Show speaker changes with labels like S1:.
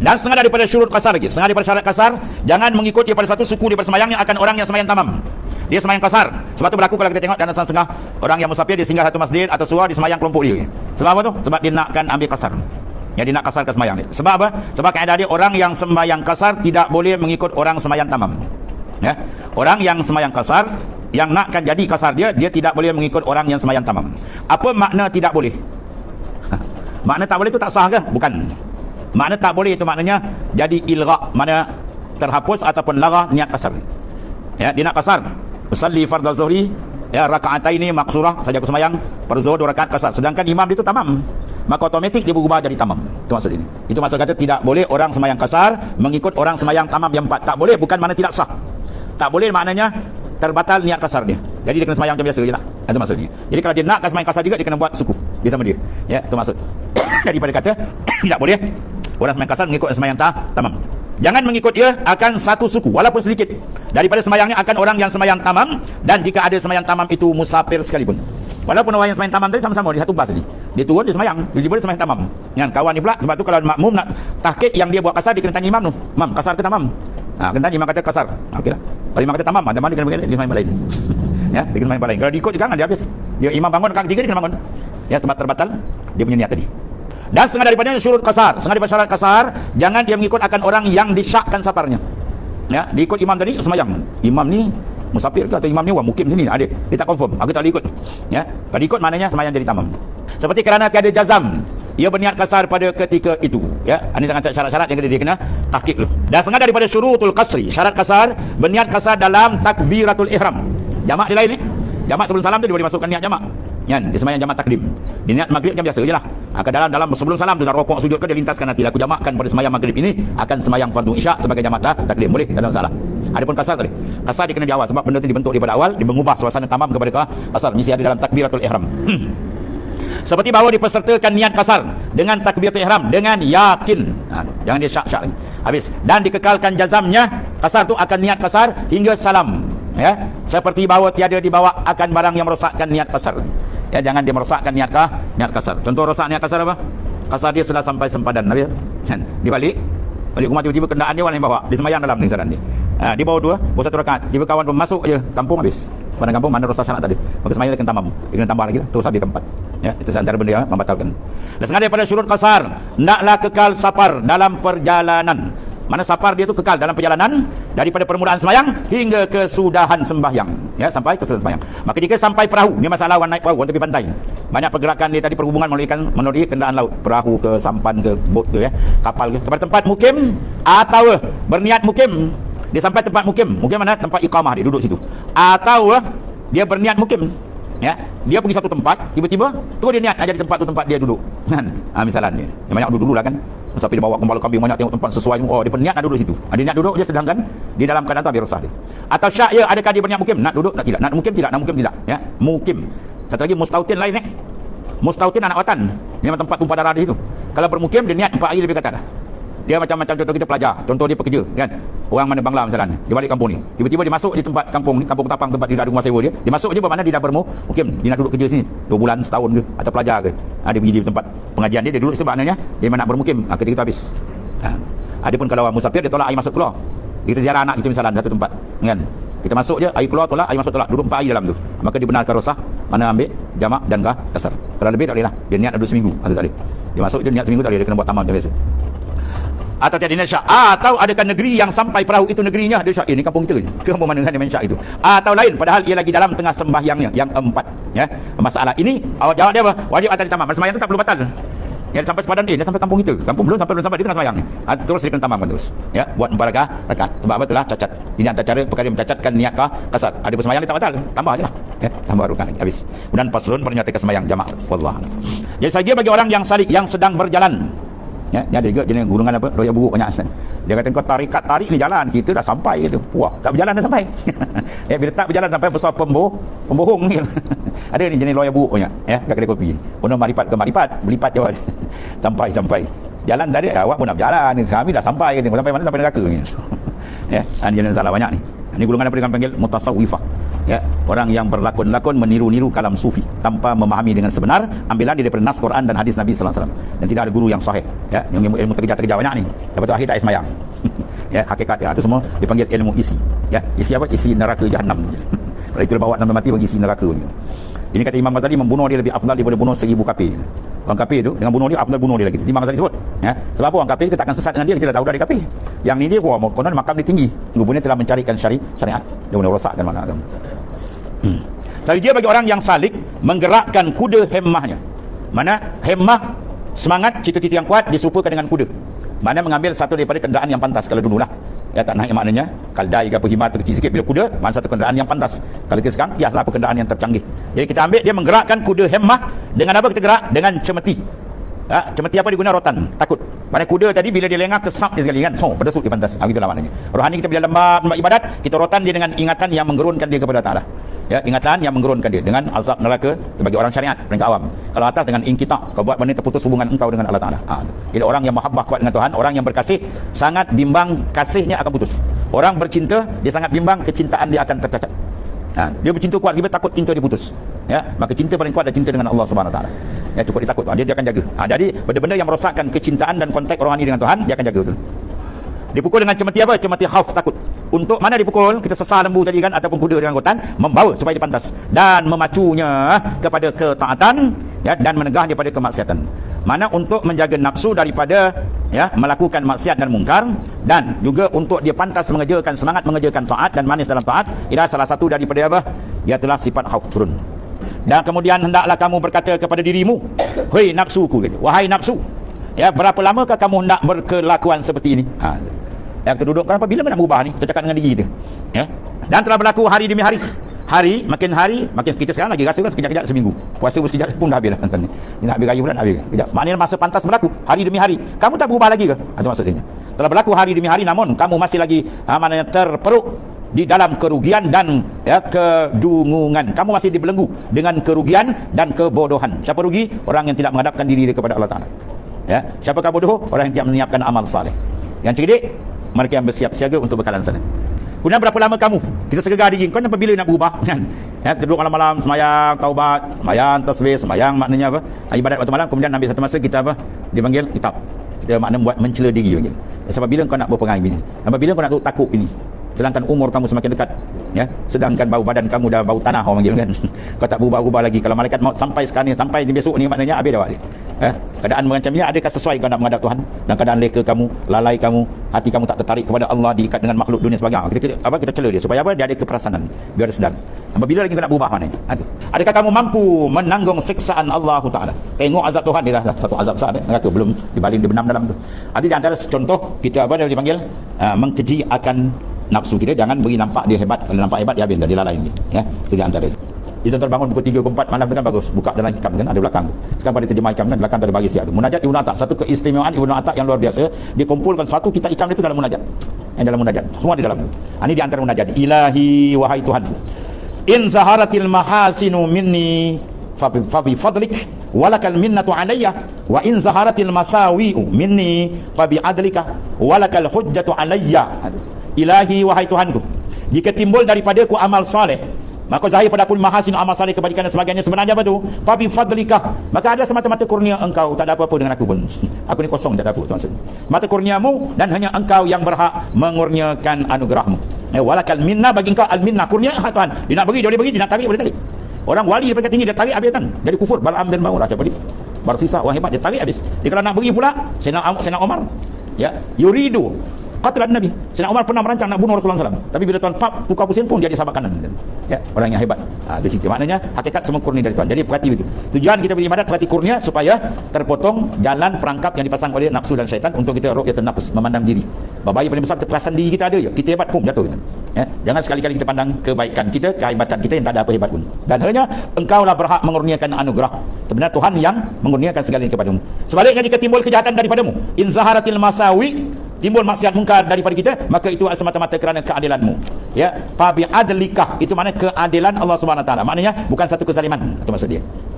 S1: Dan setengah daripada syurut kasar lagi, setengah daripada syarat kasar, jangan mengikut dia pada satu suku daripada semayangnya akan orang yang semayang tamam. Dia semayang kasar. Sebab tu berlaku kalau kita tengok dalam setengah orang yang musafir dia singgah satu masjid atau surau di semayang kelompok dia. Sebab apa tu? Sebab dia nakkan ambil kasar. Ya, dia nak kasarkan semayang dia. Sebab apa? Sebab kaedah dia orang yang semayang kasar tidak boleh mengikut orang semayang tamam. Ya. Orang yang semayang kasar yang nakkan jadi kasar dia tidak boleh mengikut orang yang semayang tamam. Apa makna tidak boleh? Makna tak boleh tu tak sah ke? Bukan. Makna tak boleh itu maknanya jadi ilgha, mana terhapus ataupun lara niat kasar. Ya, dia nak kasar. Usalli fardhu zuhri ya raka'ataini maqsurah, saja aku semayang fardu zuhur 2 rakaat kasar. Sedangkan imam dia tu tamam. Maka otomatik dia berubah jadi tamam. Itu maksud ini. Itu maksud kata tidak boleh orang semayang kasar mengikut orang semayang tamam yang 4. Tak boleh bukan makna tidak sah. Tak boleh maknanya terbatal niat kasar dia. Jadi dia kena semayang macam biasa je lah. Itu maksudnya. Jadi kalau dia nak semayang kasar juga dia kena buat suku dia sama dia. Ya, itu maksud. Daripada kata tidak boleh orang semayang kasar mengikut semayang tamam. Jangan mengikut dia akan satu suku walaupun sedikit. Daripada semayangnya akan orang yang semayang tamam, dan jika ada semayang tamam itu musafir sekalipun. Walaupun orang yang semayang tamam tadi sama-sama di satu bas tadi. Dia turun dia semayang, dia boleh semayang tamam. Yang kawan ni pula sebab tu kalau makmum nak tahqiq yang dia buat kasar dia kena tanya imam tu. Imam kasar ke tamam? Kena tanya imam kata kasar. Okeylah. Kalau imam kata tamam, macam mana dia kena dia semayang lain. Ya, dia kena semayang lain. Kalau diikut jangan dia habis. Dia imam bangun rakaat 3 dia kena bangun. Ya, sebab terbatal dia punya niat tadi. Dan setengah daripada syurut kasar, setengah daripada syarat kasar, jangan dia mengikut akan orang yang disyakkan safarnya. Ya, diikut imam tadi semayang. Imam ni musafir ke atau imam ni mukim sini ada. Dia tak confirm. Aku tak boleh ikut. Ya, kalau ikut maknanya semayang jadi tamam. Seperti kerana tiada jazam, ia berniat kasar pada ketika itu. Ya, ini sangat syarat-syarat yang dia kena tahqiq dulu. Dan setengah daripada syurutul qasri, syarat kasar, berniat kasar dalam takbiratul ihram. Jamak dia lain ni. Jamak sebelum salam tu dia boleh masukkan niat jamak. Kan, dia semayang jamak takdim. Dia niat maghrib macam biasa je lah. Dalam sebelum salam tu dah rokok sujud ke dia lintaskan nanti aku jamakkan pada semayang maghrib ini akan semayang fardu isyak sebagai jamak takdim. Boleh, tak ada masalah. Adapun kasar tadi, kasar dia kena di awal sebab benda tu dibentuk daripada awal, dia mengubah suasana tamam kepada kasar. Mesti ada dalam takbiratul ihram. Seperti bahawa dipesertakan niat kasar dengan takbiratul ihram dengan yakin. Jangan dia syak-syak lagi. Habis. Dan dikekalkan jazamnya, kasar tu akan niat kasar hingga salam. Ya, seperti bahawa tiada dibawa akan barang yang merosakkan niat kasar. Ya, jangan dia merosakkan niat kasar. Contoh rosak niat kasar apa? Kasar dia sudah sampai sempadan, habis. Kan? Dia balik rumah tiba-tiba kenderaan dia orang yang bawa. Dia semayang dalam lingkaran dia. Dia bawa bawa 1 rakaat. Tiba kawan pun masuk je kampung habis. Sepanjang kampung mana rosak syarat tadi. Maka semayang dia kena tamam. Dia kena tambah lagi lah. Terus habis keempat. Ya, itu antara benda yang membatalkan. Dan sengaja daripada syurut kasar, hendaklah kekal safar dalam perjalanan. Mana safar dia tu kekal dalam perjalanan daripada permulaan sembahyang hingga kesudahan sembahyang, ya, sampai kesudahan sembahyang. Maka jika sampai perahu, ni masalah orang naik perahu orang tepi pantai. Banyak pergerakan dia tadi perhubungan melalui kenderaan laut, perahu ke sampan ke bot ke, ya, kapal ke, kepada tempat mukim atau berniat mukim. Dia sampai tempat mukim mana tempat iqamah dia duduk situ. Atau dia berniat mukim. Ya, dia pergi satu tempat, tiba-tiba tu dia niat nak jadi tempat tu tempat dia duduk. Kan? Misalnya, yang banyak duduk dululah kan. Sampai dia bawa kembali kambing banyak tengok tempat sesuai. Oh, dia berniat nak duduk situ. Dia niat duduk je sedangkan di dalam keadaan tu habis rosah dia. Atau syak ya, adakah dia berniat mukim? Nak duduk nak tidak? Nak mukim tidak? Nak mukim tidak? Ya, mukim. Satu lagi mustautin lain Mustautin anak watan. Dia tempat tumpah darah di situ. Kalau bermukim dia niat 4 hari lebih kata dah. Dia macam-macam contoh kita pelajar. Contoh dia pekerja kan. Orang mana Bangla misalnya. Dia balik kampung ni. Tiba-tiba dia masuk di tempat kampung ni, kampung Ketapang tempat dia ada rumah sewa dia. Dia masuk je bermakna dia dah bermukim. Dia nak duduk kerja sini 2 bulan, setahun ke atau pelajar ke. Dia pergi di tempat pengajian dia duduk situ maknanya dia nak bermukim. Ketika itu habis. Adapun kalau orang musafir dia tolak air masuk keluar. Kita ziarah anak kita misalnya satu tempat kan. Kita masuk je, air keluar tolak, air masuk tolak. Duduk 4 hari dalam tu. Maka dibenarkan rosah mana ambil jamak dan kasar. Kalau lebih tak boleh lah. Dia niat duduk seminggu atau tak boleh. Dia masuk je niat seminggu tak boleh, dia kena buat tamam macam biasa. Atau tiada niat syak. Atau adakah negeri yang sampai perahu itu negerinya dia syak. Ini kampung kita ke kampung mana dia main syak itu. Atau lain padahal ia lagi dalam tengah sembahyangnya yang 4. Ya. Masalah ini awak jawab dia apa? Wajib atau tamam. Sembahyang tu tak perlu batal. Ya, sampai sepadan dia sampai kampung kita. Kampung belum sampai dia tengah sembahyang ni. Terus dia kena tamamkan terus. Ya, buat 4 rakaat. Sebab apa itulah cacat. Ini antara cara perkara yang mencacatkan niat kasar. Ada sembahyang dia tak batal. Tambah ajalah. Ya, tambah rakaat habis. Kemudian faslun pernyatakan sembahyang jamak. Wallah. Jadi saja bagi orang yang salik yang sedang berjalan. Ya, ada juga jenis gunungan apa royak buruk banyak. Dia kata kau tarik ni jalan kita dah sampai gitu. Wah, tak berjalan dah sampai. Ya, bila tak berjalan sampai besar pembohong ni. Ada ni jenis royak buruk banyak ya kat kedai kopi. Pun maripat ke maripat, berlipat je. sampai. Jalan tadi awak pun nak berjalan ni. Kami dah sampai sampai mana sampai neraka ni. Ya, jenis salah banyak ni. Ini golongan apa dia panggil mutasawwifah. Ya, orang yang berlakon-lakon meniru-niru kalam sufi tanpa memahami dengan sebenar, ambilan dia daripada nas Quran dan hadis Nabi sallallahu alaihi wasallam. Dan tidak ada guru yang sahih. Ya, yang ilmu terkejar-terkejar banyak ni. Lepas tu akhir tak semayang. Ya, hakikat dia itu semua dipanggil ilmu isi. Ya, isi apa? Isi neraka jahanam. Kalau itu bawa sampai mati bagi isi neraka ni. Ini kata Imam Ghazali, membunuh dia lebih afdal daripada bunuh 1000 kafir. Orang kafir tu dengan bunuh dia afdal bunuh dia lagi. Imam Ghazali sebut. Ya, sebab apa orang kafir kita takkan sesat dengan dia, kita dah tahu dah dia kafir. Yang ni dia konon makam dia tinggi. Rupanya telah mencarikan syariat. Dia boleh rosakkan makna agama. Sebab dia bagi orang yang salik menggerakkan kuda hemmahnya. Mana hemmah semangat, cita-cita yang kuat diserupakan dengan kuda. Mana mengambil satu daripada kenderaan yang pantas kalau dululah. Ya, tak naik maknanya kaldai ke apa himar terkecil sikit, bila kuda mana satu kenderaan yang pantas. Kalau kita sekarang kiaslah apa kenderaan yang tercanggih. Jadi kita ambil dia menggerakkan kuda hemmah dengan apa kita gerak? Dengan cemeti. Ha, cemeti apa diguna? Rotan, takut. Mana kuda tadi bila dia lengah kesap dia sekali kan, so berdesut di pantas. Begitulah maknanya. Rohani kita bila lembab ibadat, kita rotan dia dengan ingatan yang menggerunkan dia kepada Taala. Ya, ingatan yang menggerunkan dia dengan azab neraka bagi orang syariat, peringkat awam. Kalau atas dengan ingkita, kau buat benda terputus hubungan engkau dengan Allah Taala. Jadi orang yang mahabbah kuat dengan Tuhan, orang yang berkasih, sangat bimbang kasihnya akan putus. Orang bercinta, dia sangat bimbang kecintaan dia akan tercacat. Dia bercinta kuat, dia takut cinta dia putus. Ya, maka cinta paling kuat adalah cinta dengan Allah Subhanahu Wa Taala. Ya, cukup dia takut, dia akan jaga. Jadi benda-benda yang merosakkan kecintaan dan kontak rohani dengan Tuhan, dia akan jaga betul. Dipukul dengan cemeti apa? Cemeti khauf, takut. Untuk mana dipukul? Kita sesar lembu tadi kan, ataupun kuda dengan angkutan, membawa supaya dia pantas dan memacunya kepada ketaatan, ya, dan menegah daripada kemaksiatan. Mana untuk menjaga nafsu daripada, ya, melakukan maksiat dan mungkar, dan juga untuk dia pantas mengerjakan, semangat mengerjakan taat dan manis dalam taat. Ini salah satu daripada apa? Ialah sifat khauf turun. Dan kemudian hendaklah kamu berkata kepada dirimu, hei nafsuku, wahai nafsu, ya, berapa lamakah kamu hendak berkelakuan seperti ini? Yang terduduk, kenapa bila nak berubah ni? Kita cakap dengan diri kita. Ya? Dan telah berlaku hari demi hari. Hari, makin kita sekarang lagi rasa kan sekejap-kejap seminggu. Puasa pun sekejap pun dah habis lah. Ini nak habis raya pula nak habis. Sekejap. Maknanya masa pantas berlaku hari demi hari. Kamu tak berubah lagi ke? Itu maksudnya. Telah berlaku hari demi hari, namun kamu masih lagi maknanya terperuk di dalam kerugian dan, ya, kedungungan. Kamu masih dibelenggu dengan kerugian dan kebodohan. Siapa rugi? Orang yang tidak menghadapkan diri dia kepada Allah Ta'ala. Ya? Siapakah bodoh? Orang yang tidak menyiapkan amal saleh. Yang cerdik, mereka yang bersiap siaga untuk bekalan sana. Kemudian berapa lama kamu? Kita segegar diri. Kau sampai bila nak berubah? Kan? Ya, duduk malam-malam semayang, taubat, semayang, tasbih, semayang maknanya apa? Ibadat waktu malam. Kemudian ambil satu masa kita apa? Dipanggil kitab. Kita makna buat mencela diri. Ya, sampai bila kau nak berperangai ini? Sampai bila kau nak takut ini? Sedangkan umur kamu semakin dekat, ya, sedangkan bau badan kamu dah bau tanah orang panggil kan. Kau tak berubah-ubah lagi. Kalau malaikat maut sampai sekarang ni, sampai besok ni, maknanya habis dah. Keadaan macam ni, adakah sesuai kau nak menghadap Tuhan? Dan keadaan leka kamu, lalai kamu, hati kamu tak tertarik kepada Allah, diikat dengan makhluk dunia sebagainya. Kita cela dia supaya apa? Dia ada keperasanan, biar dia sedar. Apabila lagi kau nak berubah mana? Adakah kamu mampu menanggung siksaan Allah Taala? Tengok azab Tuhan, dia dah satu azab besar, neraka belum dibaling dibenam dalam tu. Ada di antara contoh kita apa dia dipanggil mengkeji akan nafsu kita. Jangan beri nampak dia hebat. Kalau nampak hebat dia habis dah, dia lalai ni. Ya, itu di antara itu. Kita terbangun pukul 3 ke 4 malam tu kan bagus. Buka dalam hikam kan ada belakang tu. Sekarang pada terjemah hikam kan belakang tu ada bagi siap tu. Munajat Ibnu Attak, satu keistimewaan Ibnu Attak yang luar biasa. Dia kumpulkan satu kitab hikam itu dalam munajat. Dalam munajat. Semua di dalam tu. Ini di antara munajat. Ilahi, wahai Tuhanku. In zaharatil mahasinu minni fa bi fadlik walakal minnatu alayya wa in zaharatil masawi'u minni fa bi adlika walakal hujjatu alayya. Ilahi, wahai Tuhanku, jika timbul daripadaku amal saleh, maka zahir pada aku mahasin amal saleh, kebajikan dan sebagainya, sebenarnya apa tu? Fabi fadlikah, maka ada semata-mata kurnia engkau, tak ada apa-apa dengan aku pun. Aku ni kosong, tak ada apa maksudnya. Mata kurniamu dan hanya engkau yang berhak mengurniakan anugerahmu. Walakal minna, bagi engkau al minna, kurnia Tuhan. Dia nak bagi, dia boleh bagi, dia nak tarik, boleh tarik. Orang wali peringkat tinggi dia tarik habis kan. Jadi kufur, Bal'am bin Ba'ur macam tadi. Barsisa, orang hebat dia tarik habis. Dia kalau nak bagi pula, Sayyidina Umar, ya, yuridu qatlan Nabi. Sayyidina Umar pernah merancang nak bunuh Rasulullah SAW. Tapi bila Tuhan pap tukar pusing pun dia di sahabat kanan. Ya, orang yang hebat. Itu cerita. Maknanya hakikat semua kurnia dari Tuhan. Jadi perhati itu. Tujuan kita beribadat perhati kurnia supaya terpotong jalan perangkap yang dipasang oleh nafsu dan syaitan untuk kita ru'yatun nafs, memandang diri. Bahaya paling besar kita perasan diri kita ada je. Kita hebat pun jatuh kita. Ya, jangan sekali-kali kita pandang kebaikan kita, kehebatan kita yang tak ada apa hebat pun. Dan hanya engkaulah berhak mengurniakan anugerah. Sebenarnya Tuhan yang mengurniakan segalanya kepadamu. Sebaliknya jika timbul kejahatan daripadamu, in zaharatil masawi, timbul maksiat mungkar daripada kita, maka itu semata-mata kerana keadilanmu. Ya, fa bi adlikah, itu makna keadilan Allah Subhanahu Wa Taala. Maknanya bukan satu kezaliman, itu maksud dia.